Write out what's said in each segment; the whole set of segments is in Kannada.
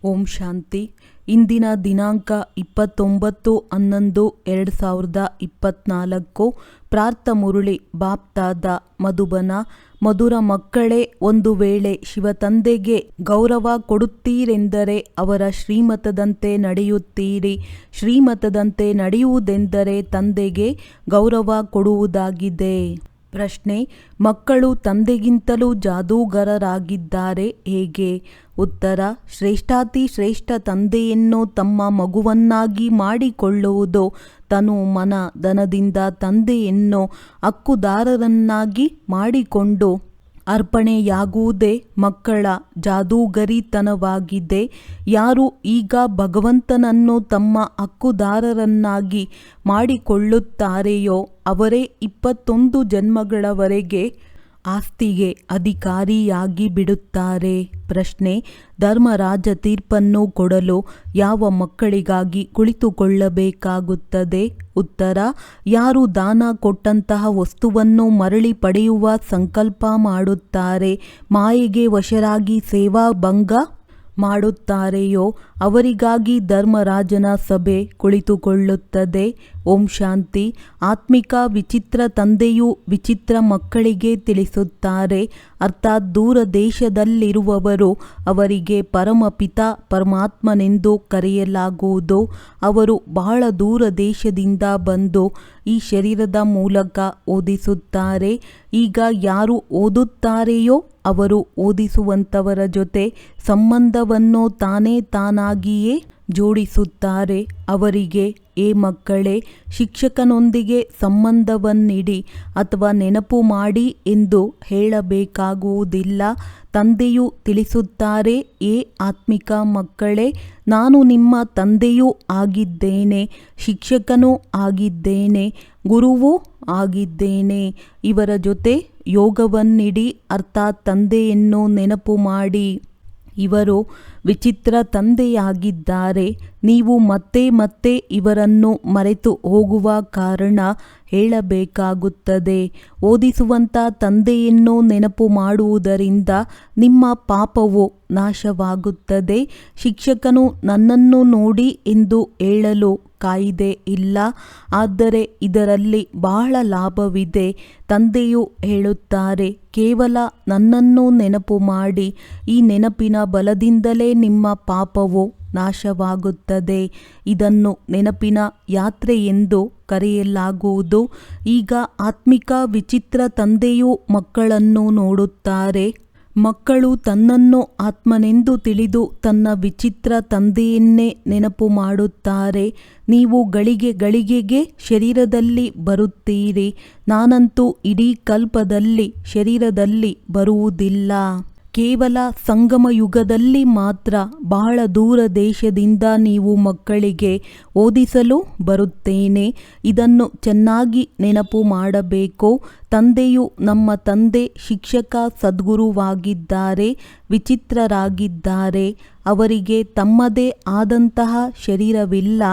ಓಂ ಶಾಂತಿ. ಇಂದಿನ ದಿನಾಂಕ 29/11/2024. ಪ್ರಾರ್ಥ ಮುರುಳಿ ಬಾಪ್ತಾದ ಮಧುಬನ. ಮಧುರ ಮಕ್ಕಳೇ, ಒಂದು ವೇಳೆ ಶಿವತಂದೆಗೆ ಗೌರವ ಕೊಡುತ್ತೀರೆಂದರೆ ಅವರ ಶ್ರೀಮತದಂತೆ ನಡೆಯುತ್ತೀರಿ. ಶ್ರೀಮತದಂತೆ ನಡೆಯುವುದೆಂದರೆ ತಂದೆಗೆ ಗೌರವ ಕೊಡುವುದಾಗಿದೆ. ಪ್ರಶ್ನೆ: ಮಕ್ಕಳು ತಂದೆಗಿಂತಲೂ ಜಾದೂಗರರಾಗಿದ್ದಾರೆ ಹೇಗೆ? ಉತ್ತರ: ಶ್ರೇಷ್ಠಾತಿ ಶ್ರೇಷ್ಠ ತಂದೆಯನ್ನು ತಮ್ಮ ಮಗುವನ್ನಾಗಿ ಮಾಡಿಕೊಳ್ಳುವುದು. ತನು ಮನ ಧನದಿಂದ ತಂದೆಯನ್ನು ಹಕ್ಕುದಾರರನ್ನಾಗಿ ಮಾಡಿಕೊಂಡು ಅರ್ಪಣೆಯಾಗುವುದೇ ಮಕ್ಕಳ ಜಾದೂಗರಿತನವಾಗಿದೆ. ಯಾರು ಈಗ ಭಗವಂತನನ್ನು ತಮ್ಮ ಹಕ್ಕುದಾರರನ್ನಾಗಿ ಮಾಡಿಕೊಳ್ಳುತ್ತಾರೆಯೋ ಅವರೇ 21 ಜನ್ಮಗಳವರೆಗೆ ಆಸ್ತಿಗೆ ಅಧಿಕಾರಿಯಾಗಿ ಬಿಡುತ್ತಾರೆ. ಪ್ರಶ್ನೆ: ಧರ್ಮರಾಜ ತೀರ್ಪನ್ನು ಕೊಡಲು ಯಾವ ಮಕ್ಕಳಿಗಾಗಿ ಕುಳಿತುಕೊಳ್ಳಬೇಕಾಗುತ್ತದೆ? ಉತ್ತರ: ಯಾರು ದಾನ ಕೊಟ್ಟಂತಹ ವಸ್ತುವನ್ನು ಮರಳಿ ಪಡೆಯುವ ಸಂಕಲ್ಪ ಮಾಡುತ್ತಾರೆ, ಮಾಯೆಗೆ ವಶರಾಗಿ ಸೇವಾ ಭಂಗ ಮಾಡುತ್ತಾರೆಯೋ ಅವರಿಗಾಗಿ ಧರ್ಮರಾಜನ ಸಭೆ ಕುಳಿತುಕೊಳ್ಳುತ್ತದೆ. ಓಂ ಶಾಂತಿ. ಆತ್ಮಿಕ ವಿಚಿತ್ರ ತಂದೆಯು ವಿಚಿತ್ರ ಮಕ್ಕಳಿಗೆ ತಿಳಿಸುತ್ತಾರೆ. ಅರ್ಥಾತ್ ದೂರ ದೇಶದಲ್ಲಿರುವವರು ಅವರಿಗೆ ಪರಮಪಿತ ಪರಮಾತ್ಮನೆಂದು ಕರೆಯಲಾಗುವುದು. ಅವರು ಬಹಳ ದೂರ ದೇಶದಿಂದ ಬಂದು ಈ ಶರೀರದ ಮೂಲಕ ಓದಿಸುತ್ತಾರೆ. ಈಗ ಯಾರು ಓದುತ್ತಾರೆಯೋ ಅವರು ಓದಿಸುವಂಥವರ ಜೊತೆ ಸಂಬಂಧವನ್ನು ತಾನೇ ತಾನಾಗಿಯೇ ಜೋಡಿಸುತ್ತಾರೆ. ಅವರಿಗೆ, ಏ ಮಕ್ಕಳೇ, ಶಿಕ್ಷಕನೊಂದಿಗೆ ಸಂಬಂಧವನ್ನಿಡಿ ಅಥವಾ ನೆನಪು ಮಾಡಿ ಎಂದು ಹೇಳಬೇಕಾಗುವುದಿಲ್ಲ. ತಂದೆಯು ತಿಳಿಸುತ್ತಾರೆ, ಏ ಆತ್ಮಿಕ ಮಕ್ಕಳೇ, ನಾನು ನಿಮ್ಮ ತಂದೆಯೂ ಆಗಿದ್ದೇನೆ, ಶಿಕ್ಷಕನೂ ಆಗಿದ್ದೇನೆ, ಗುರುವೂ ಆಗಿದ್ದೇನೆ. ಇವರ ಜೊತೆ ಯೋಗವನ್ನಿಡಿ, ಅರ್ಥಾತ್ ತಂದೆಯನ್ನು ನೆನಪು ಮಾಡಿ. ಇವರು ವಿಚಿತ್ರ ತಂದೆಯಾಗಿದ್ದಾರೆ. ನೀವು ಮತ್ತೆ ಮತ್ತೆ ಇವರನ್ನು ಮರೆತು ಹೋಗುವ ಕಾರಣ ಹೇಳಬೇಕಾಗುತ್ತದೆ. ಓದಿಸುವಂಥ ತಂದೆಯನ್ನು ನೆನಪು ಮಾಡುವುದರಿಂದ ನಿಮ್ಮ ಪಾಪವು ನಾಶವಾಗುತ್ತದೆ. ಶಿಕ್ಷಕನು ನನ್ನನ್ನು ನೋಡಿ ಎಂದು ಹೇಳಲು ಕಾಯಿದೆ ಇಲ್ಲ. ಆದರೆ ಇದರಲ್ಲಿ ಬಹಳ ಲಾಭವಿದೆ. ತಂದೆಯು ಹೇಳುತ್ತಾರೆ, ಕೇವಲ ನನ್ನನ್ನು ನೆನಪು ಮಾಡಿ. ಈ ನೆನಪಿನ ಬಲದಿಂದಲೇ ನಿಮ್ಮ ಪಾಪವು ನಾಶವಾಗುತ್ತದೆ. ಇದನ್ನು ನೆನಪಿನ ಯಾತ್ರೆ ಎಂದು ಕರೆಯಲಾಗುವುದು. ಈಗ ಆತ್ಮಿಕ ವಿಚಿತ್ರ ತಂದೆಯು ಮಕ್ಕಳನ್ನು ನೋಡುತ್ತಾರೆ. ಮಕ್ಕಳು ತನ್ನನ್ನು ಆತ್ಮನೆಂದು ತಿಳಿದು ತನ್ನ ವಿಚಿತ್ರ ತಂದೆಯನ್ನೇ ನೆನಪು ಮಾಡುತ್ತಾರೆ. ನೀವು ಗಳಿಗೆ ಗಳಿಗೆಗೆ ಶರೀರದಲ್ಲಿ ಬರುತ್ತೀರಿ. ನಾನಂತೂ ಇಡೀ ಕಲ್ಪದಲ್ಲಿ ಶರೀರದಲ್ಲಿ ಬರುವುದಿಲ್ಲ. ಕೇವಲ ಸಂಗಮ ಯುಗದಲ್ಲಿ ಮಾತ್ರ ಬಹಳ ದೂರ ದೇಶದಿಂದ ನೀವು ಮಕ್ಕಳಿಗೆ ಓದಿಸಲು ಬರುತ್ತೇನೆ. ಇದನ್ನು ಚೆನ್ನಾಗಿ ನೆನಪು ಮಾಡಬೇಕು. ತಂದೆಯು ನಮ್ಮ ತಂದೆ, ಶಿಕ್ಷಕ, ಸದ್ಗುರುವಾಗಿದ್ದಾರೆ, ವಿಚಿತ್ರರಾಗಿದ್ದಾರೆ. ಅವರಿಗೆ ತಮ್ಮದೇ ಆದಂತಹ ಶರೀರವಿಲ್ಲ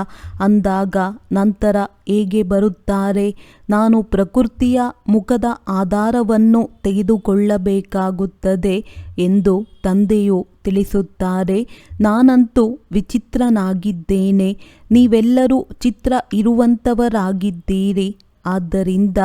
ಅಂದಾಗ ನಂತರ ಹೇಗೆ ಬರುತ್ತಾರೆ? ನಾನು ಪ್ರಕೃತಿಯ ಮುಖದ ಆಧಾರವನ್ನು ತೆಗೆದುಕೊಳ್ಳಬೇಕಾಗುತ್ತದೆ ಎಂದು ತಂದೆಯು ತಿಳಿಸುತ್ತಾರೆ. ನಾನಂತೂ ವಿಚಿತ್ರನಾಗಿದ್ದೇನೆ. ನೀವೆಲ್ಲರೂ ಚಿತ್ರ ಇರುವಂಥವರಾಗಿದ್ದೀರಿ. ಆದ್ದರಿಂದ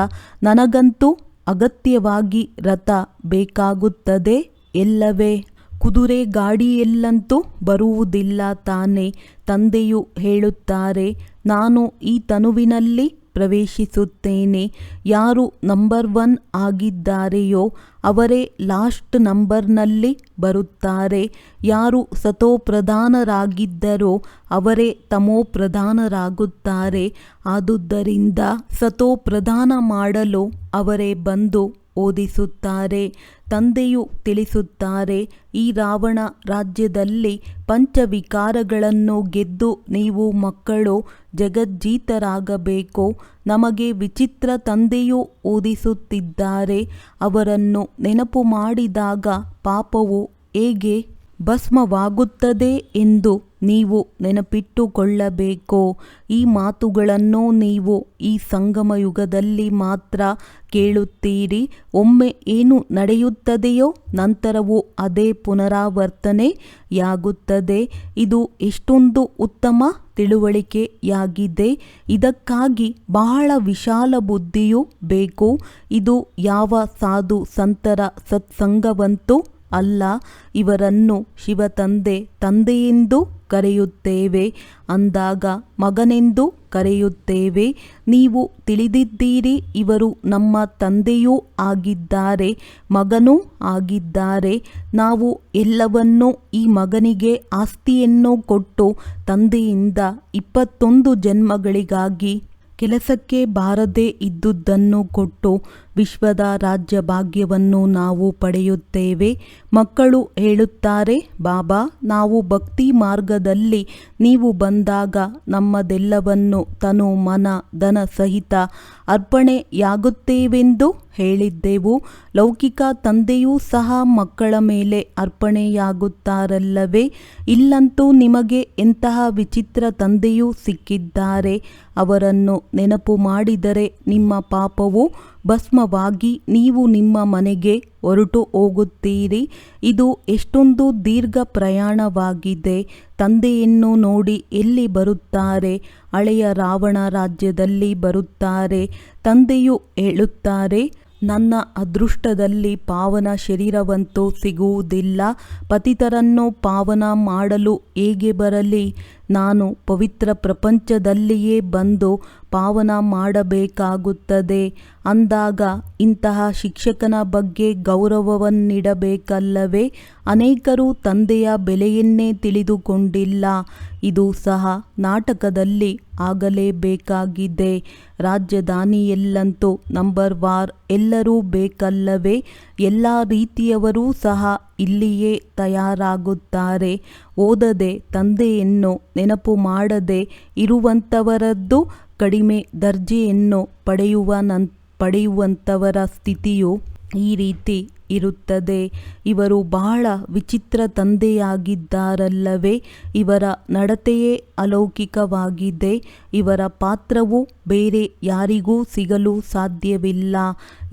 ನನಗಂತೂ ಅಗತ್ಯವಾಗಿ ರಥ ಬೇಕಾಗುತ್ತದೆ ಎಲ್ಲವೇ? ಕುದುರೆ ಗಾಡಿಯಲ್ಲಂತೂ ಬರುವುದಿಲ್ಲ ತಾನೆ. ತಂದೆಯು ಹೇಳುತ್ತಾರೆ, ನಾನು ಈ ತನುವಿನಲ್ಲಿ ಪ್ರವೇಶಿಸುತ್ತೇನೆ. ಯಾರು ನಂಬರ್ 1 ಆಗಿದ್ದಾರೆಯೋ ಅವರೇ ಲಾಸ್ಟ್ ನಂಬರ್ನಲ್ಲಿ ಬರುತ್ತಾರೆ. ಯಾರು ಸತೋಪ್ರಧಾನರಾಗಿದ್ದರೋ ಅವರೇ ತಮೋಪ್ರಧಾನರಾಗುತ್ತಾರೆ. ಆದುದರಿಂದ ಸತೋಪ್ರಧಾನ ಮಾಡಲು ಅವರೇ ಬಂದು ಓದಿಸುತ್ತಾರೆ. ತಂದೆಯು ತಿಳಿಸುತ್ತಾರೆ, ಈ ರಾವಣ ರಾಜ್ಯದಲ್ಲಿ ಪಂಚವಿಕಾರಗಳನ್ನು ಗೆದ್ದು ನೀವು ಮಕ್ಕಳು ಜಗಜ್ಜೀತರಾಗಬೇಕು. ನಮಗೆ ವಿಚಿತ್ರ ತಂದೆಯು ಓದಿಸುತ್ತಿದ್ದಾರೆ. ಅವರನ್ನು ನೆನಪು ಮಾಡಿದಾಗ ಪಾಪವು ಹೇಗೆ ಭಸ್ಮವಾಗುತ್ತದೆ ಎಂದು ನೀವು ನೆನಪಿಟ್ಟುಕೊಳ್ಳಬೇಕು. ಈ ಮಾತುಗಳನ್ನು ನೀವು ಈ ಸಂಗಮ ಯುಗದಲ್ಲಿ ಮಾತ್ರ ಕೇಳುತ್ತೀರಿ. ಒಮ್ಮೆ ಏನು ನಡೆಯುತ್ತದೆಯೋ ನಂತರವೂ ಅದೇ ಪುನರಾವರ್ತನೆಯಾಗುತ್ತದೆ. ಇದು ಎಷ್ಟೊಂದು ಉತ್ತಮ ತಿಳುವಳಿಕೆಯಾಗಿದೆ. ಇದಕ್ಕಾಗಿ ಬಹಳ ವಿಶಾಲ ಬುದ್ಧಿಯೂ ಬೇಕು. ಇದು ಯಾವ ಸಾಧು ಸಂತರ ಸತ್ಸಂಗವಂತೂ ಅಲ್ಲ. ಇವರನ್ನು ಶಿವತಂದೆ ತಂದೆಯೆಂದು ಕರೆಯುತ್ತೇವೆ ಅಂದಾಗ ಮಗನೆಂದು ಕರೆಯುತ್ತೇವೆ. ನೀವು ತಿಳಿದಿದ್ದೀರಿ, ಇವರು ನಮ್ಮ ತಂದೆಯೂ ಆಗಿದ್ದಾರೆ, ಮಗನೂ ಆಗಿದ್ದಾರೆ. ನಾವು ಎಲ್ಲವನ್ನೂ ಈ ಮಗನಿಗೆ ಆಸ್ತಿಯನ್ನು ಕೊಟ್ಟು ತಂದೆಯಿಂದ 21 ಜನ್ಮಗಳಿಗಾಗಿ ಕೆಲಸಕ್ಕೆ ಬಾರದೇ ಇದ್ದುದನ್ನು ಕೊಟ್ಟು ವಿಶ್ವದ ರಾಜ್ಯ ಭಾಗ್ಯವನ್ನು ನಾವು ಪಡೆಯುತ್ತೇವೆ. ಮಕ್ಕಳು ಹೇಳುತ್ತಾರೆ, ಬಾಬಾ, ನಾವು ಭಕ್ತಿ ಮಾರ್ಗದಲ್ಲಿ ನೀವು ಬಂದಾಗ ನಮ್ಮದೆಲ್ಲವನ್ನು ತನು ಮನ ಧನ ಸಹಿತ ಅರ್ಪಣೆಯಾಗುತ್ತೇವೆಂದು ಹೇಳಿದ್ದೆವು. ಲೌಕಿಕ ತಂದೆಯೂ ಸಹ ಮಕ್ಕಳ ಮೇಲೆ ಅರ್ಪಣೆಯಾಗುತ್ತಾರಲ್ಲವೇ? ಇಲ್ಲಂತೂ ನಿಮಗೆ ಎಂತಹ ವಿಚಿತ್ರ ತಂದೆಯೂ ಸಿಕ್ಕಿದ್ದಾರೆ. ಅವರನ್ನು ನೆನಪು ಮಾಡಿದರೆ ನಿಮ್ಮ ಪಾಪವು ಭಸ್ಮವಾಗಿ ನೀವು ನಿಮ್ಮ ಮನೆಗೆ ಹೊರಟು ಹೋಗುತ್ತೀರಿ. ಇದು ಎಷ್ಟೊಂದು ದೀರ್ಘ ಪ್ರಯಾಣವಾಗಿದೆ. ತಂದೆಯನ್ನು ನೋಡಿ ಎಲ್ಲಿ ಬರುತ್ತಾರೆ? ಹಳೆಯ ರಾವಣ ರಾಜ್ಯದಲ್ಲಿ ಬರುತ್ತಾರೆ. ತಂದೆಯು ಹೇಳುತ್ತಾರೆ, ನನ್ನ ಅದೃಷ್ಟದಲ್ಲಿ ಪಾವನ ಶರೀರವಂತೂ ಸಿಗುವುದಿಲ್ಲ. ಪತಿತರನ್ನು ಪಾವನ ಮಾಡಲು ಹೇಗೆ ಬರಲಿ? ನಾನು ಪವಿತ್ರ ಪ್ರಪಂಚದಲ್ಲಿಯೇ ಬಂದು ಪಾವನ ಮಾಡಬೇಕಾಗುತ್ತದೆ. ಅಂದಾಗ ಇಂತಹ ಶಿಕ್ಷಕನ ಬಗ್ಗೆ ಗೌರವವನ್ನಿಡಬೇಕಲ್ಲವೇ? ಅನೇಕರು ತಂದೆಯ ಬೆಲೆಯನ್ನೇ ತಿಳಿದುಕೊಂಡಿಲ್ಲ. ಇದು ಸಹ ನಾಟಕದಲ್ಲಿ ಆಗಲೇಬೇಕಾಗಿದೆ. ರಾಜಧಾನಿಯಲ್ಲಂತೂ ನಂಬರ್ ವಾರ್ ಎಲ್ಲರೂ ಬೇಕಲ್ಲವೇ? ಎಲ್ಲ ರೀತಿಯವರೂ ಸಹ ಇಲ್ಲಿಯೇ ತಯಾರಾಗುತ್ತಾರೆ. ಓದದೆ ತಂದೆಯನ್ನು ನೆನಪು ಮಾಡದೆ ಇರುವಂಥವರದ್ದು ಕಡಿಮೆ ದರ್ಜೆಯನ್ನು ಪಡೆಯುವಂಥವರ ಸ್ಥಿತಿಯು ಈ ರೀತಿ ಇರುತ್ತದೆ. ಇವರು ಬಹಳ ವಿಚಿತ್ರ ತಂದೆಯಾಗಿದ್ದಾರಲ್ಲವೇ? ಇವರ ನಡತೆಯೇ ಅಲೌಕಿಕವಾಗಿದೆ. ಇವರ ಪಾತ್ರವು ಬೇರೆ ಯಾರಿಗೂ ಸಿಗಲು ಸಾಧ್ಯವಿಲ್ಲ.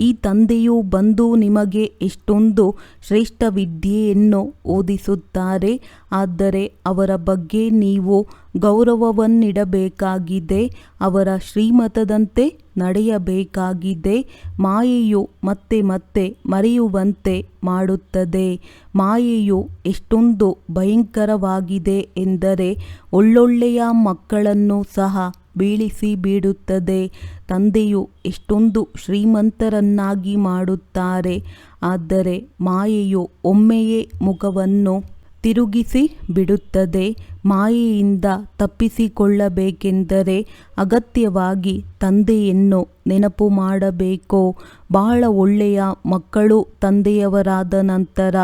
ಈ ತಂದೆಯು ಬಂದು ನಿಮಗೆ ಎಷ್ಟೊಂದು ಶ್ರೇಷ್ಠ ವಿದ್ಯೆಯನ್ನು ಓದಿಸುತ್ತಾರೆ. ಆದರೆ ಅವರ ಬಗ್ಗೆ ನೀವು ಗೌರವವನ್ನಿಡಬೇಕಾಗಿದೆ. ಅವರ ಶ್ರೀಮತದಂತೆ ನಡೆಯಬೇಕಾಗಿದೆ. ಮಾಯೆಯು ಮತ್ತೆ ಮತ್ತೆ ಮರೆಯುವಂತೆ ಮಾಡುತ್ತದೆ. ಮಾಯೆಯು ಎಷ್ಟೊಂದು ಭಯಂಕರವಾಗಿದೆ ಎಂದರೆ ಒಳ್ಳೊಳ್ಳೆಯ ಮಕ್ಕಳನ್ನು ಸಹ ಬೀಳಿಸಿ ಬಿಡುತ್ತದೆ. ತಂದೆಯು ಎಷ್ಟೊಂದು ಶ್ರೀಮಂತರನ್ನಾಗಿ ಮಾಡುತ್ತಾರೆ. ಆದರೆ ಮಾಯೆಯು ಒಮ್ಮೆಯೇ ಮುಖವನ್ನು ತಿರುಗಿಸಿ ಬಿಡುತ್ತದೆ. ಮಾಯೆಯಿಂದ ತಪ್ಪಿಸಿಕೊಳ್ಳಬೇಕೆಂದರೆ ಅಗತ್ಯವಾಗಿ ತಂದೆಯನ್ನು ನೆನಪು ಮಾಡಬೇಕು. ಬಹಳ ಒಳ್ಳೆಯ ಮಕ್ಕಳು ತಂದೆಯವರಾದ ನಂತರ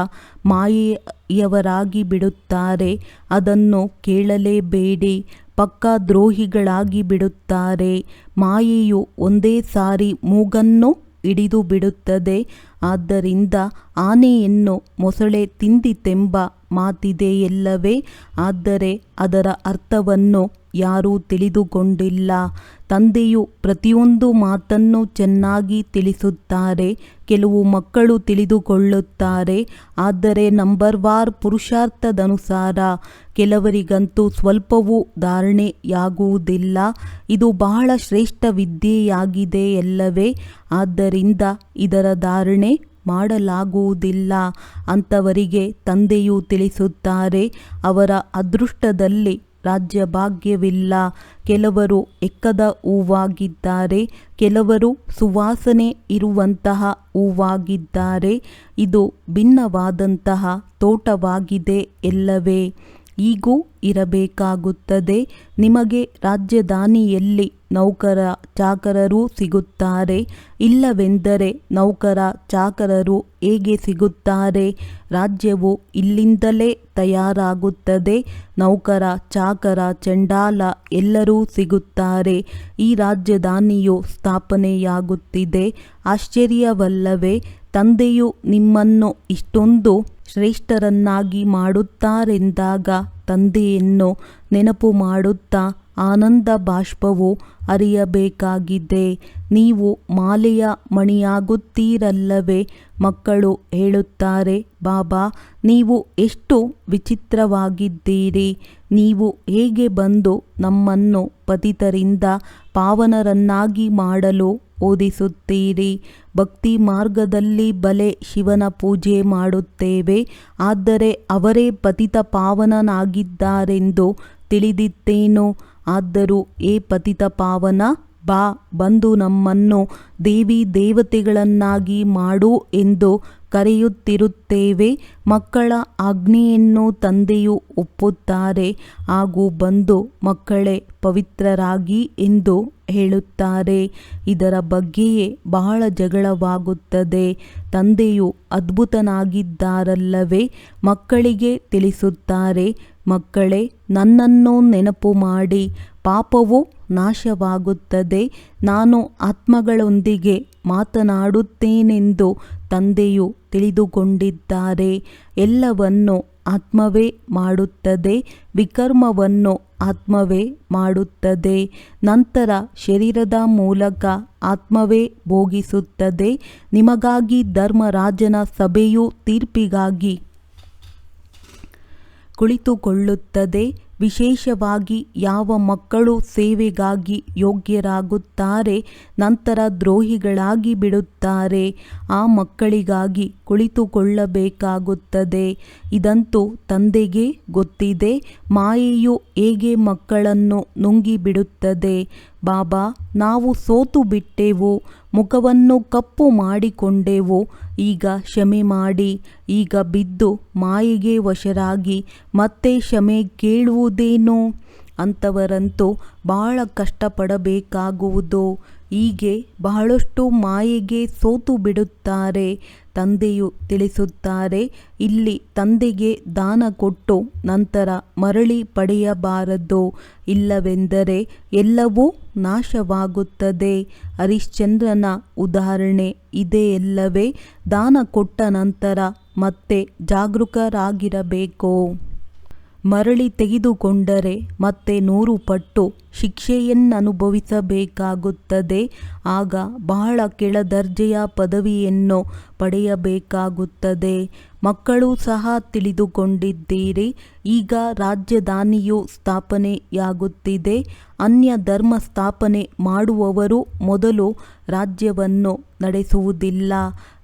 ಮಾಯೆಯವರಾಗಿ ಬಿಡುತ್ತಾರೆ. ಅದನ್ನು ಕೇಳಲೇಬೇಡಿ. ಪಕ್ಕಾ ದ್ರೋಹಿಗಳಾಗಿ ಬಿಡುತ್ತಾರೆ. ಮಾಯೆಯು ಒಂದೇ ಸಾರಿ ಮೂಗನ್ನು ಹಿಡಿದು ಬಿಡುತ್ತದೆ. ಆದ್ದರಿಂದ ಆನೆಯನ್ನು ಮೊಸಳೆ ತಿಂದಿತೆಂಬ ಮಾತಿದೆಯಲ್ಲವೇ? ಆದರೆ ಅದರ ಅರ್ಥವನ್ನು ಯಾರೂ ತಿಳಿದುಕೊಂಡಿಲ್ಲ. ತಂದೆಯು ಪ್ರತಿಯೊಂದು ಮಾತನ್ನು ಚೆನ್ನಾಗಿ ತಿಳಿಸುತ್ತಾರೆ. ಕೆಲವು ಮಕ್ಕಳು ತಿಳಿದುಕೊಳ್ಳುತ್ತಾರೆ, ಆದರೆ ನಂಬರ್ ವಾರ್ ಪುರುಷಾರ್ಥದನುಸಾರ. ಕೆಲವರಿಗಂತೂ ಸ್ವಲ್ಪವೂ ಧಾರಣೆಯಾಗುವುದಿಲ್ಲ. ಇದು ಬಹಳ ಶ್ರೇಷ್ಠ ವಿದ್ಯೆಯಾಗಿದೆಯಲ್ಲವೇ? ಆದ್ದರಿಂದ ಇದರ ಧಾರಣೆ ಮಾಡಲಾಗುವುದಿಲ್ಲ. ಅಂಥವರಿಗೆ ತಂದೆಯು ತಿಳಿಸುತ್ತಾರೆ, ಅವರ ಅದೃಷ್ಟದಲ್ಲಿ ರಾಜ್ಯಭಾಗ್ಯವಿಲ್ಲ. ಕೆಲವರು ಎಕ್ಕದ ಹೂವಾಗಿದ್ದಾರೆ, ಕೆಲವರು ಸುವಾಸನೆ ಇರುವಂತಹ ಹೂವಾಗಿದ್ದಾರೆ. ಇದು ಭಿನ್ನವಾದಂತಹ ತೋಟವಾಗಿದೆ ಎಲ್ಲವೇ? ಹೀಗೂ ಇರಬೇಕಾಗುತ್ತದೆ. ನಿಮಗೆ ರಾಜಧಾನಿಯಲ್ಲಿ ನೌಕರ ಚಾಕರರು ಸಿಗುತ್ತಾರೆ. ಇಲ್ಲವೆಂದರೆ ನೌಕರ ಚಾಕರರು ಹೇಗೆ ಸಿಗುತ್ತಾರೆ? ರಾಜ್ಯವು ಇಲ್ಲಿಂದಲೇ ತಯಾರಾಗುತ್ತದೆ. ನೌಕರ ಚಾಕರ ಚಂಡಾಲ ಎಲ್ಲರೂ ಸಿಗುತ್ತಾರೆ. ಈ ರಾಜಧಾನಿಯು ಸ್ಥಾಪನೆಯಾಗುತ್ತಿದೆ. ಆಶ್ಚರ್ಯವಲ್ಲವೇ? ತಂದೆಯು ನಿಮ್ಮನ್ನು ಇಷ್ಟೊಂದು ಶ್ರೇಷ್ಠರನ್ನಾಗಿ ಮಾಡುತ್ತಾರೆಂದಾಗ ತಂದೆಯನ್ನು ನೆನಪು ಮಾಡುತ್ತಾ ಆನಂದ ಬಾಷ್ಪವು ಹರಿಯಬೇಕಾಗಿದೆ. ನೀವು ಮಾಲೆಯ ಮಣಿಯಾಗುತ್ತೀರಲ್ಲವೇ? ಮಕ್ಕಳು ಹೇಳುತ್ತಾರೆ, ಬಾಬಾ, ನೀವು ಎಷ್ಟು ವಿಚಿತ್ರವಾಗಿದ್ದೀರಿ. ನೀವು ಹೇಗೆ ಬಂದು ನಮ್ಮನ್ನು ಪತಿತರಿಂದ ಪಾವನರನ್ನಾಗಿ ಮಾಡಲು ಓದಿಸುತ್ತೀರಿ. ಭಕ್ತಿ ಮಾರ್ಗದಲ್ಲಿ ಬಲೆ ಶಿವನ ಪೂಜೆ ಮಾಡುತ್ತೇವೆ, ಆದರೆ ಅವರೇ ಪತಿತ ಪಾವನನಾಗಿದ್ದಾರೆಂದು ತಿಳಿದಿತ್ತೇನು? ಆದರೂ ಏ ಪತಿತ ಪಾವನ, ಬಾ, ಬಂದು ನಮ್ಮನ್ನು ದೇವಿ ದೇವತೆಗಳನ್ನಾಗಿ ಮಾಡು ಎಂದು ಕರೆಯುತ್ತಿರುತ್ತೇವೆ. ಮಕ್ಕಳ ಆಜ್ಞೆಯನ್ನು ತಂದೆಯು ಒಪ್ಪುತ್ತಾರೆ ಹಾಗೂ ಬಂದು ಮಕ್ಕಳೇ ಪವಿತ್ರರಾಗಿ ಎಂದು ಹೇಳುತ್ತಾರೆ. ಇದರ ಬಗ್ಗೆಯೇ ಬಹಳ ಜಗಳವಾಗುತ್ತದೆ. ತಂದೆಯು ಅದ್ಭುತನಾಗಿದ್ದಾರಲ್ಲವೇ? ಮಕ್ಕಳಿಗೆ ತಿಳಿಸುತ್ತಾರೆ, ಮಕ್ಕಳೇ, ನನ್ನನ್ನು ನೆನಪು ಮಾಡಿ, ಪಾಪವು ನಾಶವಾಗುತ್ತದೆ. ನಾನು ಆತ್ಮಗಳೊಂದಿಗೆ ಮಾತನಾಡುತ್ತೇನೆಂದು ತಂದೆಯು ತಿಳಿದುಕೊಂಡಿದ್ದಾರೆ. ಎಲ್ಲವನ್ನು ಆತ್ಮವೇ ಮಾಡುತ್ತದೆ, ವಿಕರ್ಮವನ್ನು ಆತ್ಮವೇ ಮಾಡುತ್ತದೆ. ನಂತರ ಶರೀರದ ಮೂಲಕ ಆತ್ಮವೇ ಭೋಗಿಸುತ್ತದೆ. ನಿಮಗಾಗಿ ಧರ್ಮರಾಜನ ಸಭೆಯು ತೀರ್ಪಿಗಾಗಿ ಕುಳಿತುಕೊಳ್ಳುತ್ತದೆ. ವಿಶೇಷವಾಗಿ ಯಾವ ಮಕ್ಕಳು ಸೇವೆಗಾಗಿ ಯೋಗ್ಯರಾಗುತ್ತಾರೆ, ನಂತರ ದ್ರೋಹಿಗಳಾಗಿ ಬಿಡುತ್ತಾರೆ, ಆ ಮಕ್ಕಳಿಗಾಗಿ ಕುಳಿತುಕೊಳ್ಳಬೇಕಾಗುತ್ತದೆ. ಇದಂತೂ ತಂದೆಗೆ ಗೊತ್ತಿದೆ. ಮಾಯೆಯು ಹೇಗೆ ಮಕ್ಕಳನ್ನು ನುಂಗಿಬಿಡುತ್ತದೆ. ಬಾಬಾ, ನಾವು ಸೋತು ಬಿಟ್ಟೆವು, ಮುಖವನ್ನು ಕಪ್ಪು ಮಾಡಿಕೊಂಡೆವು, ಈಗ ಕ್ಷಮೆ ಮಾಡಿ. ಈಗ ಬಿದ್ದು ಮಾಯೆಗೆ ವಶರಾಗಿ ಮತ್ತೆ ಕ್ಷಮೆ ಕೇಳುವುದೇನು? ಅಂಥವರಂತೂ ಬಹಳ ಕಷ್ಟಪಡಬೇಕಾಗುವುದು. ಹೀಗೆ ಬಹಳಷ್ಟು ಮಾಯೆಗೆ ಸೋತು ಬಿಡುತ್ತಾರೆ. ತಂದೆಯು ತಿಳಿಸುತ್ತಾರೆ, ಇಲ್ಲಿ ತಂದೆಗೆ ದಾನ ಕೊಟ್ಟು ನಂತರ ಮರಳಿ ಪಡೆಯಬಾರದು, ಇಲ್ಲವೆಂದರೆ ಎಲ್ಲವೂ ನಾಶವಾಗುತ್ತದೆ. ಹರಿಶ್ಚಂದ್ರನ ಉದಾಹರಣೆ ಇದೆಯಲ್ಲವೇ? ದಾನ ಕೊಟ್ಟ ನಂತರ ಮತ್ತೆ ಜಾಗರೂಕರಾಗಿರಬೇಕು. ಮರಳಿ ತೆಗೆದುಕೊಂಡರೆ ಮತ್ತೆ 100 ಪಟ್ಟು ಶಿಕ್ಷೆಯನ್ನನುಭವಿಸಬೇಕಾಗುತ್ತದೆ. ಆಗ ಬಹಳ ಕೆಳದರ್ಜೆಯ ಪದವಿಯನ್ನು ಪಡೆಯಬೇಕಾಗುತ್ತದೆ. ಮಕ್ಕಳು ಸಹ ತಿಳಿದುಕೊಂಡಿದ್ದೀರಿ. ಈಗ ರಾಜಧಾನಿಯು ಸ್ಥಾಪನೆಯಾಗುತ್ತಿದೆ. ಅನ್ಯ ಧರ್ಮ ಸ್ಥಾಪನೆ ಮಾಡುವವರು ಮೊದಲು ರಾಜ್ಯವನ್ನು ನಡೆಸುವುದಿಲ್ಲ.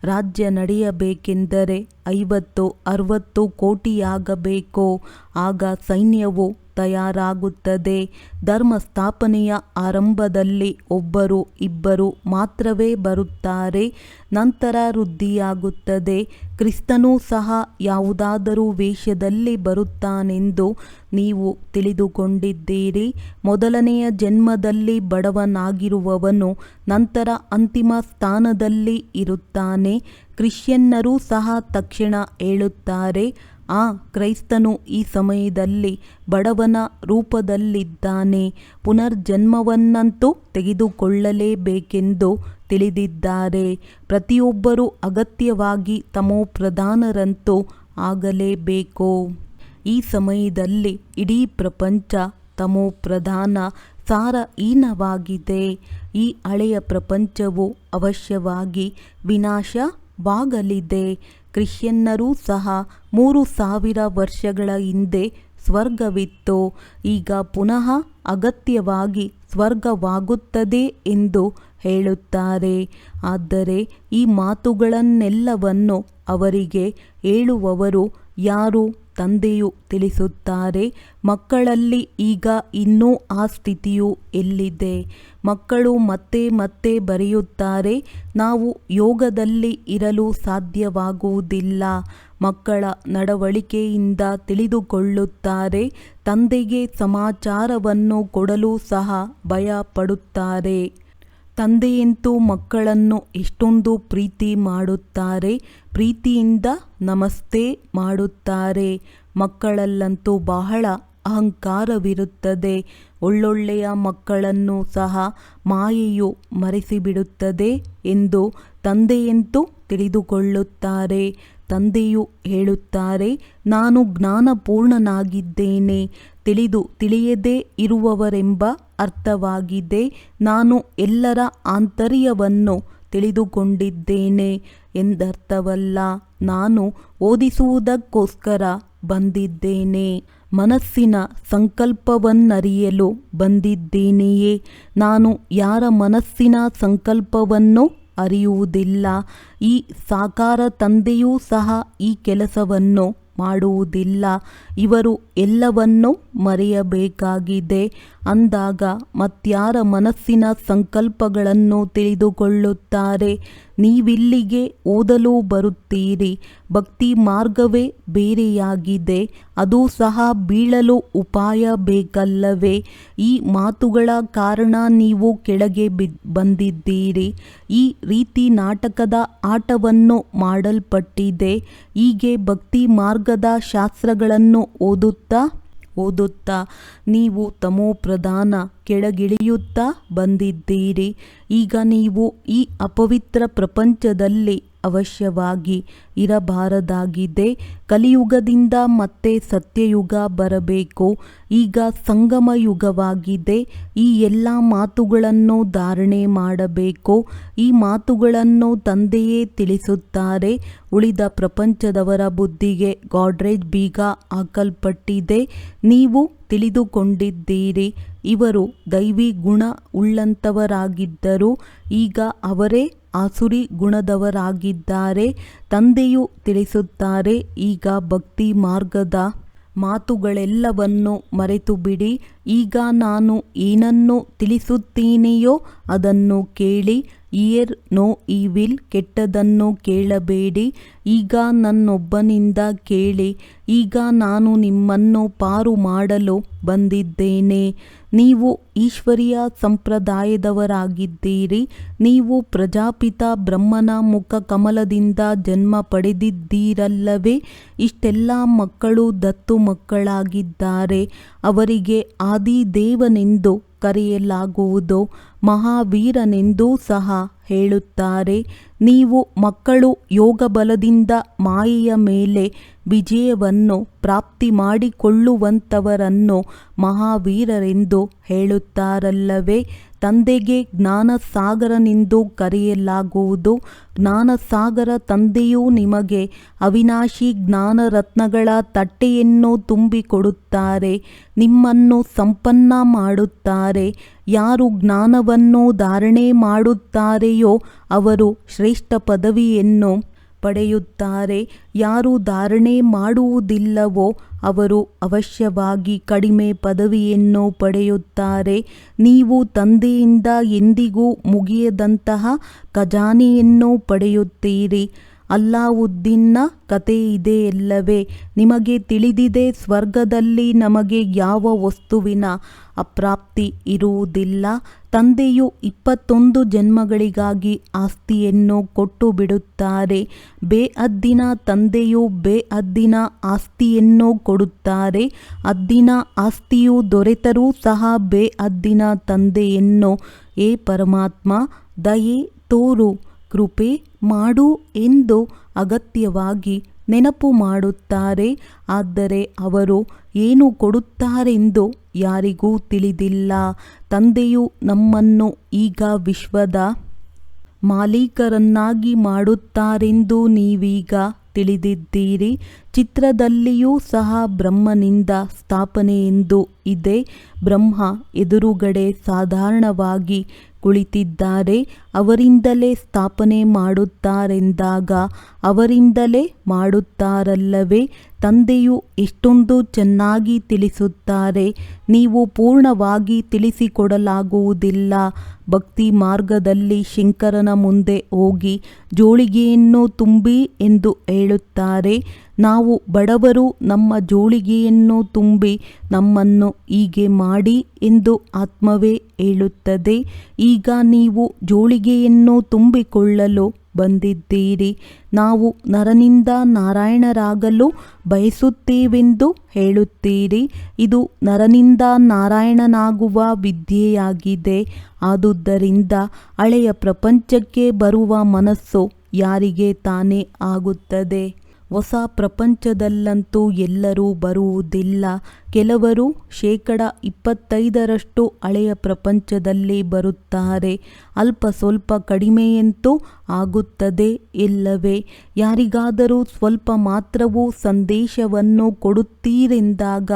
ರಾಜ್ಯ ನಡೆಯಬೇಕೆಂದರೆ 50-60 ಕೋಟಿಯಾಗಬೇಕು. ಆಗ ಸೈನ್ಯವು ತಯಾರಾಗುತ್ತದೆ. ಧರ್ಮ ಸ್ಥಾಪನೆಯ ಆರಂಭದಲ್ಲಿ 1-2 ಮಾತ್ರವೇ ಬರುತ್ತಾರೆ. ನಂತರ ವೃದ್ಧಿಯಾಗುತ್ತದೆ. ಕ್ರಿಸ್ತನೂ ಸಹ ಯಾವುದಾದರೂ ವೇಷದಲ್ಲಿ ಬರುತ್ತಾನೆಂದು ನೀವು ತಿಳಿದುಕೊಂಡಿದ್ದೀರಿ. ಮೊದಲನೆಯ ಜನ್ಮದಲ್ಲಿ ಬಡವನಾಗಿರುವವನು ನಂತರ ಅಂತಿಮ ಸ್ಥಾನದಲ್ಲಿ ಇರುತ್ತಾನೆ. ಕ್ರಿಶ್ಚಿಯನ್ನರೂ ಸಹ ತಕ್ಷಣ ಹೇಳುತ್ತಾರೆ, ಕ್ರೈಸ್ತನು ಈ ಸಮಯದಲ್ಲಿ ಬಡವನ ರೂಪದಲ್ಲಿದ್ದಾನೆ, ಪುನರ್ಜನ್ಮವನ್ನಂತೂ ತೆಗೆದುಕೊಳ್ಳಲೇಬೇಕೆಂದು ತಿಳಿದಿದ್ದಾರೆ. ಪ್ರತಿಯೊಬ್ಬರೂ ಅಗತ್ಯವಾಗಿ ತಮೋಪ್ರಧಾನರಂತೂ ಆಗಲೇಬೇಕು. ಈ ಸಮಯದಲ್ಲಿ ಇಡೀ ಪ್ರಪಂಚ ತಮೋಪ್ರಧಾನ, ಸಾರಹೀನವಾಗಿದೆ. ಈ ಹಳೆಯ ಪ್ರಪಂಚವು ಅವಶ್ಯವಾಗಿ ವಿನಾಶವಾಗಲಿದೆ. ಕ್ರಿಶ್ಚಿಯನ್ನರೂ ಸಹ 3000 ವರ್ಷಗಳ ಹಿಂದೆ ಸ್ವರ್ಗವಿತ್ತು, ಈಗ ಪುನಃ ಅಗತ್ಯವಾಗಿ ಸ್ವರ್ಗವಾಗುತ್ತದೆ ಎಂದು ಹೇಳುತ್ತಾರೆ. ಆದರೆ ಈ ಮಾತುಗಳನ್ನೆಲ್ಲವನ್ನು ಅವರಿಗೆ ಹೇಳುವವರು ಯಾರು? ತಂದೆಯು ತಿಳಿಸುತ್ತಾರೆ, ಮಕ್ಕಳಲ್ಲಿ ಈಗ ಇನ್ನೂ ಆ ಸ್ಥಿತಿಯು ಎಲ್ಲಿದೆ? ಮಕ್ಕಳು ಮತ್ತೆ ಮತ್ತೆ ಬರೆಯುತ್ತಾರೆ, ನಾವು ಯೋಗದಲ್ಲಿ ಇರಲು ಸಾಧ್ಯವಾಗುವುದಿಲ್ಲ. ಮಕ್ಕಳ ನಡವಳಿಕೆಯಿಂದ ತಿಳಿದುಕೊಳ್ಳುತ್ತಾರೆ. ತಂದೆಗೆ ಸಮಾಚಾರವನ್ನು ಕೊಡಲು ಸಹ ಭಯಪಡುತ್ತಾರೆ. ತಂದೆಯಂತೂ ಮಕ್ಕಳನ್ನು ಎಷ್ಟೊಂದು ಪ್ರೀತಿ ಮಾಡುತ್ತಾರೆ, ಪ್ರೀತಿಯಿಂದ ನಮಸ್ತೆ ಮಾಡುತ್ತಾರೆ. ಮಕ್ಕಳಲ್ಲಂತೂ ಬಹಳ ಅಹಂಕಾರವಿರುತ್ತದೆ. ಒಳ್ಳೊಳ್ಳೆಯ ಮಕ್ಕಳನ್ನು ಸಹ ಮಾಯೆಯು ಮರೆಸಿಬಿಡುತ್ತದೆ ಎಂದು ತಂದೆಯಂತೂ ತಿಳಿದುಕೊಳ್ಳುತ್ತಾರೆ. ತಂದೆಯು ಹೇಳುತ್ತಾರೆ, ನಾನು ಜ್ಞಾನಪೂರ್ಣನಾಗಿದ್ದೇನೆ, ತಿಳಿಯದೇ ಇರುವವರೆಂಬ ಅರ್ಥವಾಗಿದೆ. ನಾನು ಎಲ್ಲರ ಆಂತರ್ಯವನ್ನು ತಿಳಿದುಕೊಂಡಿದ್ದೇನೆ ಎಂದರ್ಥವಲ್ಲ. ನಾನು ಓದಿಸುವುದಕ್ಕೋಸ್ಕರ ಬಂದಿದ್ದೇನೆ. ಮನಸ್ಸಿನ ಸಂಕಲ್ಪವನ್ನರಿಯಲು ಬಂದಿದ್ದೇನೆಯೇ? ನಾನು ಯಾರ ಮನಸ್ಸಿನ ಸಂಕಲ್ಪವನ್ನು ಅರಿಯುವುದಿಲ್ಲ. ಈ ಸಾಕಾರ ತಂದೆಯೂ ಸಹ ಈ ಕೆಲಸವನ್ನು ಮಾಡುವುದಿಲ್ಲ. ಇವರು ಎಲ್ಲವನ್ನೂ ಮರೆಯಬೇಕಾಗಿದೆ. ಅಂದಾಗ ಮತ್ಯಾರ ಮನಸ್ಸಿನ ಸಂಕಲ್ಪಗಳನ್ನು ತಿಳಿದುಕೊಳ್ಳುತ್ತಾರೆ? ನೀವಿಲ್ಲಿಗೆ ಓದಲು ಬರುತ್ತೀರಿ. ಭಕ್ತಿ ಮಾರ್ಗವೇ ಬೇರೆಯಾಗಿದೆ. ಅದು ಸಹ ಬೀಳಲು ಉಪಾಯ ಬೇಕಲ್ಲವೇ? ಈ ಮಾತುಗಳ ಕಾರಣ ನೀವು ಕೆಳಗೆ ಬಂದಿದ್ದೀರಿ. ಈ ರೀತಿ ನಾಟಕದ ಆಟವನ್ನು ಮಾಡಲ್ಪಟ್ಟಿದೆ. ಹೀಗೆ ಭಕ್ತಿ ಮಾರ್ಗದ ಶಾಸ್ತ್ರಗಳನ್ನು ಓದುತ್ತಾ ನೀವು ತಮೋಪ್ರಧಾನ ಕೆಳಗಿಳಿಯುತ್ತಾ ಬಂದಿದ್ದೀರಿ. ಈಗ ನೀವು ಈ ಅಪವಿತ್ರ ಪ್ರಪಂಚದಲ್ಲಿ ಅವಶ್ಯವಾಗಿ ಇರಬಾರದಾಗಿದೆ. ಕಲಿಯುಗದಿಂದ ಮತ್ತೆ ಸತ್ಯಯುಗ ಬರಬೇಕು. ಈಗ ಸಂಗಮ ಯುಗವಾಗಿದೆ. ಈ ಎಲ್ಲ ಮಾತುಗಳನ್ನು ಧಾರಣೆ ಮಾಡಬೇಕು. ಈ ಮಾತುಗಳನ್ನು ತಂದೆಯೇ ತಿಳಿಸುತ್ತಾರೆ. ಉಳಿದ ಪ್ರಪಂಚದವರ ಬುದ್ಧಿಗೆ ಗಾಡ್ರೇಜ್ ಬೀಗ ಹಾಕಲ್ಪಟ್ಟಿದೆ. ನೀವು ತಿಳಿದುಕೊಂಡಿದ್ದೀರಿ. ಇವರು ದೈವಿ ಗುಣ ಉಳ್ಳಂಥವರಾಗಿದ್ದರು. ಈಗ ಅವರೇ ಆಸುರಿ ಗುಣದವರಾಗಿದ್ದಾರೆ. ತಂದೆಯು ತಿಳಿಸುತ್ತಾರೆ, ಈಗ ಭಕ್ತಿ ಮಾರ್ಗದ ಮಾತುಗಳೆಲ್ಲವನ್ನು ಮರೆತು ಬಿಡಿ. ಈಗ ನಾನು ಏನನ್ನು ತಿಳಿಸುತ್ತೇನೆಯೋ ಅದನ್ನು ಕೇಳಿ. ಹಿಯರ್ ನೋ ಈವಿಲ್, ಕೆಟ್ಟದನ್ನು ಕೇಳಬೇಡಿ. ಈಗ ನನ್ನೊಬ್ಬನಿಂದ ಕೇಳಿ. ಈಗ ನಾನು ನಿಮ್ಮನ್ನು ಪಾರು ಮಾಡಲು ಬಂದಿದ್ದೇನೆ. ನೀವು ಈಶ್ವರೀಯ ಸಂಪ್ರದಾಯದವರಾಗಿದ್ದೀರಿ. ನೀವು ಪ್ರಜಾಪಿತ ಬ್ರಹ್ಮನ ಮುಖ ಕಮಲದಿಂದ ಜನ್ಮ ಪಡೆದಿದ್ದೀರಲ್ಲವೇ? ಇಷ್ಟೆಲ್ಲ ಮಕ್ಕಳು ದತ್ತು ಮಕ್ಕಳಾಗಿದ್ದಾರೆ. ಅವರಿಗೆ ಆದಿದೇವನೆಂದು ಕರೆಯಲಾಗುವುದು. ಮಹಾವೀರನೆಂದೂ ಸಹ ಹೇಳುತ್ತಾರೆ. ನೀವು ಮಕ್ಕಳು ಯೋಗ ಬಲದಿಂದ ಮಾಯೆಯ ಮೇಲೆ ವಿಜಯವನ್ನು ಪ್ರಾಪ್ತಿ ಮಾಡಿಕೊಳ್ಳುವಂಥವರನ್ನು ಮಹಾವೀರರೆಂದು ಹೇಳುತ್ತಾರಲ್ಲವೇ? ತಂದೆಗೆ ಜ್ಞಾನಸಾಗರನೆಂದು ಕರೆಯಲಾಗುವುದು. ಜ್ಞಾನಸಾಗರ ತಂದೆಯು ನಿಮಗೆ ಅವಿನಾಶಿ ಜ್ಞಾನರತ್ನಗಳ ತಟ್ಟೆಯನ್ನು ತುಂಬಿಕೊಡುತ್ತಾರೆ. ನಿಮ್ಮನ್ನು ಸಂಪನ್ನ ಮಾಡುತ್ತಾರೆ. ಯಾರು ಜ್ಞಾನವನ್ನು ಧಾರಣೆ ಮಾಡುತ್ತಾರೆಯೋ ಅವರು ಶ್ರೇಷ್ಠ ಪದವಿಯನ್ನು ಪಡೆಯುತ್ತಾರೆ. ಯಾರು ಧಾರಣೆ ಮಾಡುವುದಿಲ್ಲವೋ ಅವರು ಅವಶ್ಯವಾಗಿ ಕಡಿಮೆ ಪದವಿಯನ್ನು ಪಡೆಯುತ್ತಾರೆ. ನೀವು ತಂದೆಯಿಂದ ಎಂದಿಗೂ ಮುಗಿಯದಂತಹ ಖಜಾನೆಯನ್ನು ಪಡೆಯುತ್ತೀರಿ. ಅಲ್ಲಾವುದ್ದೀನ್ನ ಕತೆ ಇದೆಯಲ್ಲವೇ? ನಿಮಗೆ ತಿಳಿದಿದೆ, ಸ್ವರ್ಗದಲ್ಲಿ ನಮಗೆ ಯಾವ ವಸ್ತುವಿನ ಅಪ್ರಾಪ್ತಿ ಇರುವುದಿಲ್ಲ. ತಂದೆಯು 21 ಜನ್ಮಗಳಿಗಾಗಿ ಆಸ್ತಿಯನ್ನು ಕೊಟ್ಟು ಬಿಡುತ್ತಾರೆ. ಬೇಅದ್ದಿನ ತಂದೆಯು ಬೇಅದ್ದಿನ ಆಸ್ತಿಯನ್ನು ಕೊಡುತ್ತಾರೆ. ಅದ್ದಿನ ಆಸ್ತಿಯು ದೊರೆತರೂ ಸಹ ಬೇಅದ್ದಿನ ತಂದೆಯನ್ನು, ಏ ಪರಮಾತ್ಮ, ದಯೆ ತೋರು, ಕೃಪೆ ಮಾಡು ಎಂದು ಅಗತ್ಯವಾಗಿ ನೆನಪು ಮಾಡುತ್ತಾರೆ. ಆದರೆ ಅವರು ಏನು ಕೊಡುತ್ತಾರೆಂದು ಯಾರಿಗೂ ತಿಳಿದಿಲ್ಲ. ತಂದೆಯು ನಮ್ಮನ್ನು ಈಗ ವಿಶ್ವದ ಮಾಲೀಕರನ್ನಾಗಿ ಮಾಡುತ್ತಾರೆಂದು ನೀವೀಗ ತಿಳಿದಿದ್ದೀರಿ. ಚಿತ್ರದಲ್ಲಿಯೂ ಸಹ ಬ್ರಹ್ಮನಿಂದ ಸ್ಥಾಪನೆ ಎಂದು ಇದೆ. ಬ್ರಹ್ಮ ಎದುರುಗಡೆ ಸಾಧಾರಣವಾಗಿ ಕುಳಿತಿದ್ದಾರೆ. ಅವರಿಂದಲೇ ಸ್ಥಾಪನೆ ಮಾಡುತ್ತಾರೆಂದಾಗ ಅವರಿಂದಲೇ ಮಾಡುತ್ತಾರಲ್ಲವೇ? ತಂದೆಯು ಎಷ್ಟೊಂದು ಚೆನ್ನಾಗಿ ತಿಳಿಸುತ್ತಾರೆ. ನೀವು ಪೂರ್ಣವಾಗಿ ತಿಳಿಸಿಕೊಡಲಾಗುವುದಿಲ್ಲ. ಭಕ್ತಿ ಮಾರ್ಗದಲ್ಲಿ ಶಂಕರನ ಮುಂದೆ ಹೋಗಿ ಜೋಳಿಗೆಯನ್ನು ತುಂಬಿ ಎಂದು ಹೇಳುತ್ತಾರೆ. ನಾವು ಬಡವರು, ನಮ್ಮ ಜೋಳಿಗೆಯನ್ನು ತುಂಬಿ ನಮ್ಮನ್ನು ಹೀಗೆ ಮಾಡಿ ಎಂದು ಆತ್ಮವೇ ಹೇಳುತ್ತದೆ. ಈಗ ನೀವು ಜೋಳಿಗೆಯನ್ನು ತುಂಬಿಕೊಳ್ಳಲು ಬಂದಿದ್ದೀರಿ. ನಾವು ನರನಿಂದ ನಾರಾಯಣರಾಗಲು ಬಯಸುತ್ತೇವೆಂದು ಹೇಳುತ್ತೀರಿ. ಇದು ನರನಿಂದ ನಾರಾಯಣನಾಗುವ ವಿದ್ಯೆಯಾಗಿದೆ. ಆದುದರಿಂದ ಹಳೆಯ ಪ್ರಪಂಚಕ್ಕೆ ಬರುವ ಮನಸ್ಸು ಯಾರಿಗೆ ತಾನೇ ಆಗುತ್ತದೆ. ಹೊಸ ಪ್ರಪಂಚದಲ್ಲಂತೂ ಎಲ್ಲರೂ ಬರುವುದಿಲ್ಲ. ಕೆಲವರು 25% ಹಳೆಯ ಪ್ರಪಂಚದಲ್ಲಿ ಬರುತ್ತಾರೆ. ಅಲ್ಪ ಸ್ವಲ್ಪ ಕಡಿಮೆಯಂತೂ ಆಗುತ್ತದೆ ಇಲ್ಲವೇ? ಯಾರಿಗಾದರೂ ಸ್ವಲ್ಪ ಮಾತ್ರವೂ ಸಂದೇಶವನ್ನು ಕೊಡುತ್ತೀರೆಂದಾಗ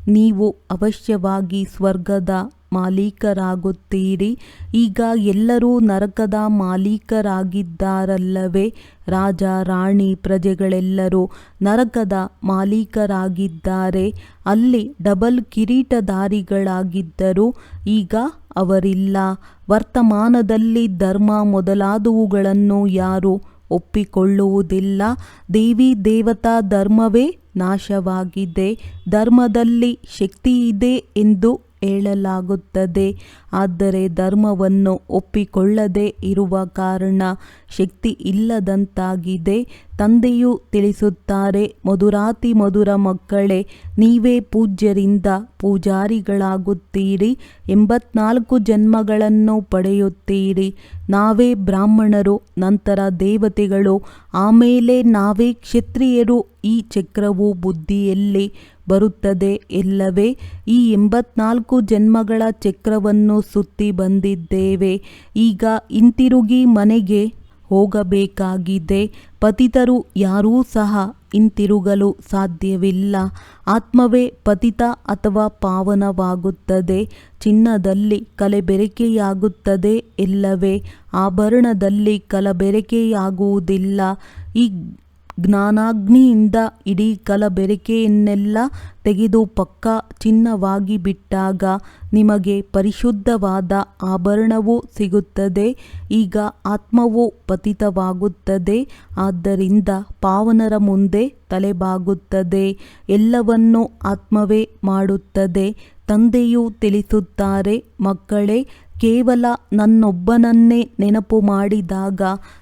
ನೀವು ಅವಶ್ಯವಾಗಿ ಸ್ವರ್ಗದ ಮಾಲೀಕರಾಗುತ್ತೀರಿ. ಈಗ ಎಲ್ಲರೂ ನರಕದ ಮಾಲೀಕರಾಗಿದ್ದಾರಲ್ಲವೇ? ರಾಜ ರಾಣಿ ಪ್ರಜೆಗಳೆಲ್ಲರೂ ನರಕದ ಮಾಲೀಕರಾಗಿದ್ದಾರೆ. ಅಲ್ಲಿ ಡಬಲ್ ಕಿರೀಟಧಾರಿಗಳಾಗಿದ್ದರು. ಈಗ ಅವರಿಲ್ಲ. ವರ್ತಮಾನದಲ್ಲಿ ಧರ್ಮ ಮೊದಲಾದವುಗಳನ್ನು ಯಾರೂ ಒಪ್ಪಿಕೊಳ್ಳುವುದಿಲ್ಲ. ದೇವಿ ದೇವತಾ ಧರ್ಮವೇ ನಾಶವಾಗಿದೆ. ಧರ್ಮದಲ್ಲಿ ಶಕ್ತಿಯಿದೆ ಎಂದು ಹೇಳಲಾಗುತ್ತದೆ. ಆದರೆ ಧರ್ಮವನ್ನು ಒಪ್ಪಿಕೊಳ್ಳದೆ ಇರುವ ಕಾರಣ ಶಕ್ತಿ ಇಲ್ಲದಂತಾಗಿದೆ. ತಂದೆಯು ತಿಳಿಸುತ್ತಾರೆ, ಮಧುರಾತಿ ಮಧುರ ಮಕ್ಕಳೇ, ನೀವೇ ಪೂಜ್ಯರಿಂದ ಪೂಜಾರಿಗಳಾಗುತ್ತೀರಿ. 84 ಜನ್ಮಗಳನ್ನು ಪಡೆಯುತ್ತೀರಿ. ನಾವೇ ಬ್ರಾಹ್ಮಣರು, ನಂತರ ದೇವತೆಗಳು, ಆಮೇಲೆ ನಾವೇ ಕ್ಷತ್ರಿಯರು. ಈ ಚಕ್ರವು ಬುದ್ಧಿಯಲ್ಲಿ ಬರುತ್ತದೆ ಇಲ್ಲವೇ? ಈ 84 ಜನ್ಮಗಳ ಚಕ್ರವನ್ನು ಸುತ್ತಿ ಬಂದಿದ್ದೇವೆ. ಈಗ ಹಿಂತಿರುಗಿ ಮನೆಗೆ ಹೋಗಬೇಕಾಗಿದೆ. ಪತಿತರು ಯಾರೂ ಸಹ ಹಿಂತಿರುಗಲು ಸಾಧ್ಯವಿಲ್ಲ. ಆತ್ಮವೇ ಪತಿತ ಅಥವಾ ಪಾವನವಾಗುತ್ತದೆ. ಚಿನ್ನದಲ್ಲಿ ಕಲಬೆರಕೆಯಾಗುತ್ತದೆ ಇಲ್ಲವೇ? ಆಭರಣದಲ್ಲಿ ಕಲಬೆರಕೆಯಾಗುವುದಿಲ್ಲ. ಈ ಜ್ಞಾನಾಗ್ನಿಯಿಂದ ಇಡೀ ಕಲಬೆರಕೆಯನ್ನೆಲ್ಲ ತೆಗೆದು ಪಕ್ಕಾ ಚಿನ್ನವಾಗಿ ಬಿಟ್ಟಾಗ ನಿಮಗೆ ಪರಿಶುದ್ಧವಾದ ಆಭರಣವು ಸಿಗುತ್ತದೆ. ಈಗ ಆತ್ಮವು ಪತಿತವಾಗುತ್ತದೆ. ಆದ್ದರಿಂದ ಪಾವನರ ಮುಂದೆ ತಲೆಬಾಗುತ್ತದೆ. ಎಲ್ಲವನ್ನೂ ಆತ್ಮವೇ ಮಾಡುತ್ತದೆ. ತಂದೆಯು ತಿಳಿಸುತ್ತಾರೆ, ಮಕ್ಕಳೇ, ಕೇವಲ ನನ್ನೊಬ್ಬನನ್ನೇ ನೆನಪು ಮಾಡಿದಾಗ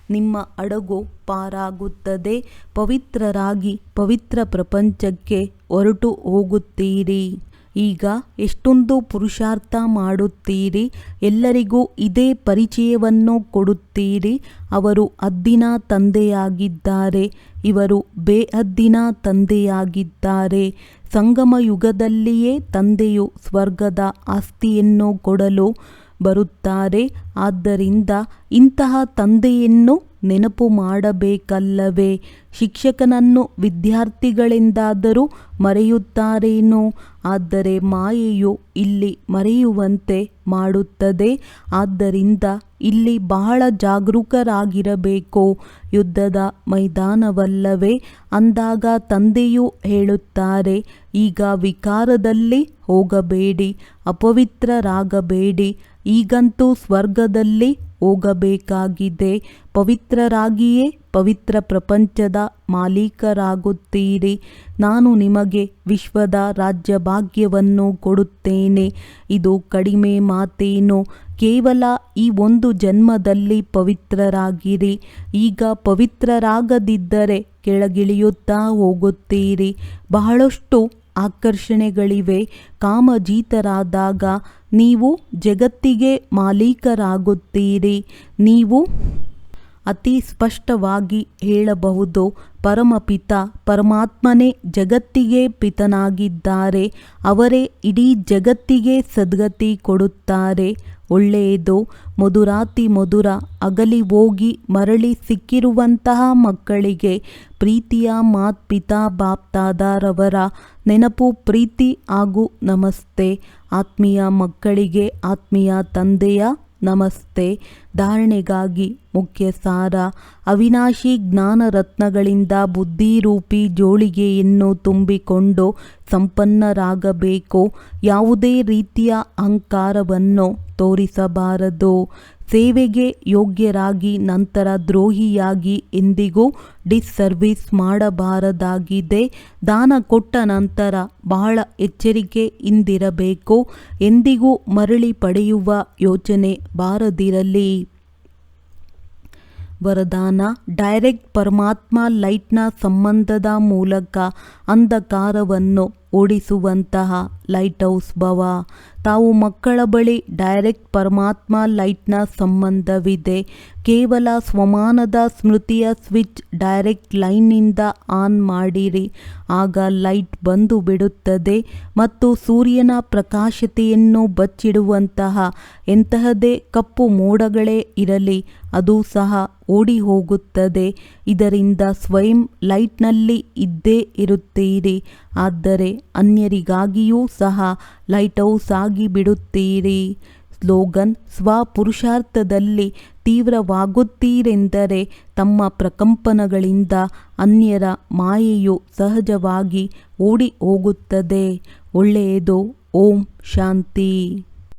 ನಿಮ್ಮ ಹಡಗು ಪಾರಾಗುತ್ತದೆ. ಪವಿತ್ರರಾಗಿ ಪವಿತ್ರ ಪ್ರಪಂಚಕ್ಕೆ ಹೊರಟು ಹೋಗುತ್ತೀರಿ. ಈಗ ಎಷ್ಟೊಂದು ಪುರುಷಾರ್ಥ ಮಾಡುತ್ತೀರಿ. ಎಲ್ಲರಿಗೂ ಇದೇ ಪರಿಚಯವನ್ನು ಕೊಡುತ್ತೀರಿ. ಅವರು ಹದ್ದಿನ ತಂದೆಯಾಗಿದ್ದಾರೆ. ಇವರು ಬೇಹದ್ದಿನ ತಂದೆಯಾಗಿದ್ದಾರೆ. ಸಂಗಮ ಯುಗದಲ್ಲಿಯೇ ತಂದೆಯು ಸ್ವರ್ಗದ ಆಸ್ತಿಯನ್ನು ಕೊಡಲು ಬರುತ್ತಾರೆ. ಆದ್ದರಿಂದ ಇಂತಹ ತಂದೆಯನ್ನು ನೆನಪು ಮಾಡಬೇಕಲ್ಲವೇ? ಶಿಕ್ಷಕನನ್ನು ವಿದ್ಯಾರ್ಥಿಗಳೆಂದಾದರೂ ಮರೆಯುತ್ತಾರೇನೋ? ಆದರೆ ಮಾಯೆಯು ಇಲ್ಲಿ ಮರೆಯುವಂತೆ ಮಾಡುತ್ತದೆ. ಆದ್ದರಿಂದ ಇಲ್ಲಿ ಬಹಳ ಜಾಗರೂಕರಾಗಿರಬೇಕು. ಯುದ್ಧದ ಮೈದಾನವಲ್ಲವೇ? ಅಂದಾಗ ತಂದೆಯು ಹೇಳುತ್ತಾರೆ, ಈಗ ವಿಕಾರದಲ್ಲಿ ಹೋಗಬೇಡಿ, ಅಪವಿತ್ರರಾಗಬೇಡಿ. ಈಗಂತೂ ಸ್ವರ್ಗದಲ್ಲಿ ಹೋಗಬೇಕಾಗಿದೆ. ಪವಿತ್ರರಾಗಿಯೇ ಪವಿತ್ರ ಪ್ರಪಂಚದ ಮಾಲೀಕರಾಗುತ್ತೀರಿ. ನಾನು ನಿಮಗೆ ವಿಶ್ವದ ರಾಜ್ಯಭಾಗ್ಯವನ್ನು ಕೊಡುತ್ತೇನೆ. ಇದು ಕಡಿಮೆ ಮಾತೇನು? ಕೇವಲ ಈ ಒಂದು ಜನ್ಮದಲ್ಲಿ ಪವಿತ್ರರಾಗಿರಿ. ಈಗ ಪವಿತ್ರರಾಗದಿದ್ದರೆ ಕೆಳಗಿಳಿಯುತ್ತಾ ಹೋಗುತ್ತೀರಿ. ಬಹಳಷ್ಟು ಆಕರ್ಷಣೆಗಳಿವೆ. ಕಾಮಜೀತರಾದಾಗ ನೀವು ಜಗತ್ತಿಗೆ ಮಾಲೀಕರಾಗುತ್ತೀರಿ. ನೀವು ಅತಿ ಸ್ಪಷ್ಟವಾಗಿ ಹೇಳಬಹುದು, ಪರಮಪಿತ ಪರಮಾತ್ಮನೇ ಜಗತ್ತಿಗೆ ಪಿತನಾಗಿದ್ದಾರೆ. ಅವರೇ ಇಡೀ ಜಗತ್ತಿಗೆ ಸದ್ಗತಿ ಕೊಡುತ್ತಾರೆ. ಒಳ್ಳೆಯದು. ಮಧುರಾತಿ ಮಧುರ ಅಗಲಿ ಹೋಗಿ ಮರಳಿ ಸಿಕ್ಕಿರುವಂತಹ ಮಕ್ಕಳಿಗೆ ಪ್ರೀತಿಯ ಮಾತ್ಪಿತಾ ಬಾಪ್ದಾದಾರವರ ನೆನಪು, ಪ್ರೀತಿ ಹಾಗೂ ನಮಸ್ತೆ. ಆತ್ಮೀಯ ಮಕ್ಕಳಿಗೆ ಆತ್ಮೀಯ ತಂದೆಯ ನಮಸ್ತೆ. ಧಾರಣೆಗಾಗಿ ಮುಖ್ಯ ಸಾರ: ಅವಿನಾಶಿ ಜ್ಞಾನ ರತ್ನಗಳಿಂದ ಬುದ್ಧಿರೂಪಿ ಜೋಳಿಗೆಯನ್ನು ತುಂಬಿಕೊಂಡು ಸಂಪನ್ನರಾಗಬೇಕು. ಯಾವುದೇ ರೀತಿಯ ಅಹಂಕಾರವನ್ನು ತೋರಿಸಬಾರದು. ಸೇವೆಗೆ ಯೋಗ್ಯರಾಗಿ ನಂತರ ದ್ರೋಹಿಯಾಗಿ ಎಂದಿಗೂ ಡಿಸ್ಸರ್ವಿಸ್ ಮಾಡಬಾರದಾಗಿದೆ. ದಾನ ಕೊಟ್ಟ ನಂತರ ಬಹಳ ಎಚ್ಚರಿಕೆಯಿಂದಿರಬೇಕು. ಎಂದಿಗೂ ಮರಳಿ ಪಡೆಯುವ ಯೋಚನೆ ಬಾರದಿರಲಿ. ವರದಾನ ಡೈರೆಕ್ಟ್ ಪರಮಾತ್ಮ ಲೈಟ್ನ ಸಂಬಂಧದ ಮೂಲಕ ಅಂಧಕಾರವನ್ನು ಓಡಿಸುವಂತಹ ಲೈಟ್ ಹೌಸ್ ಭವ. ತಾವು ಮಕ್ಕಳ ಬಳಿ ಡೈರೆಕ್ಟ್ ಪರಮಾತ್ಮ ಲೈಟ್ನ ಸಂಬಂಧವಿದೆ. ಕೇವಲ ಸ್ವಮಾನದ ಸ್ಮೃತಿಯ ಸ್ವಿಚ್ ಡೈರೆಕ್ಟ್ ಲೈನ್ನಿಂದ ಆನ್ ಮಾಡಿರಿ. ಆಗ ಲೈಟ್ ಬಂದು ಬಿಡುತ್ತದೆ ಮತ್ತು ಸೂರ್ಯನ ಪ್ರಕಾಶತೆಯನ್ನು ಬಚ್ಚಿಡುವಂತಹ ಎಂತಹದೇ ಕಪ್ಪು ಮೋಡಗಳೇ ಇರಲಿ ಅದು ಸಹ ಓಡಿ ಹೋಗುತ್ತದೆ. ಇದರಿಂದ ಸ್ವಯಂ ಲೈಟ್ನಲ್ಲಿ ಇದ್ದೇ ಇರುತ್ತೀರಿ. ಆದರೆ ಅನ್ಯರಿಗಾಗಿಯೂ ಸಹ ಲೈಟ್ ಹೌಸ್ ಆಗಿ ಬಿಡುತ್ತೀರಿ. ಸ್ಲೋಗನ್ ಸ್ವಪುರುಷಾರ್ಥದಲ್ಲಿ ತೀವ್ರವಾಗುತ್ತೀರೆಂದರೆ ತಮ್ಮ ಪ್ರಕಂಪನಗಳಿಂದ ಅನ್ಯರ ಮಾಯೆಯು ಸಹಜವಾಗಿ ಓಡಿ ಹೋಗುತ್ತದೆ. ಒಳ್ಳೆಯದು. ಓಂ ಶಾಂತಿ.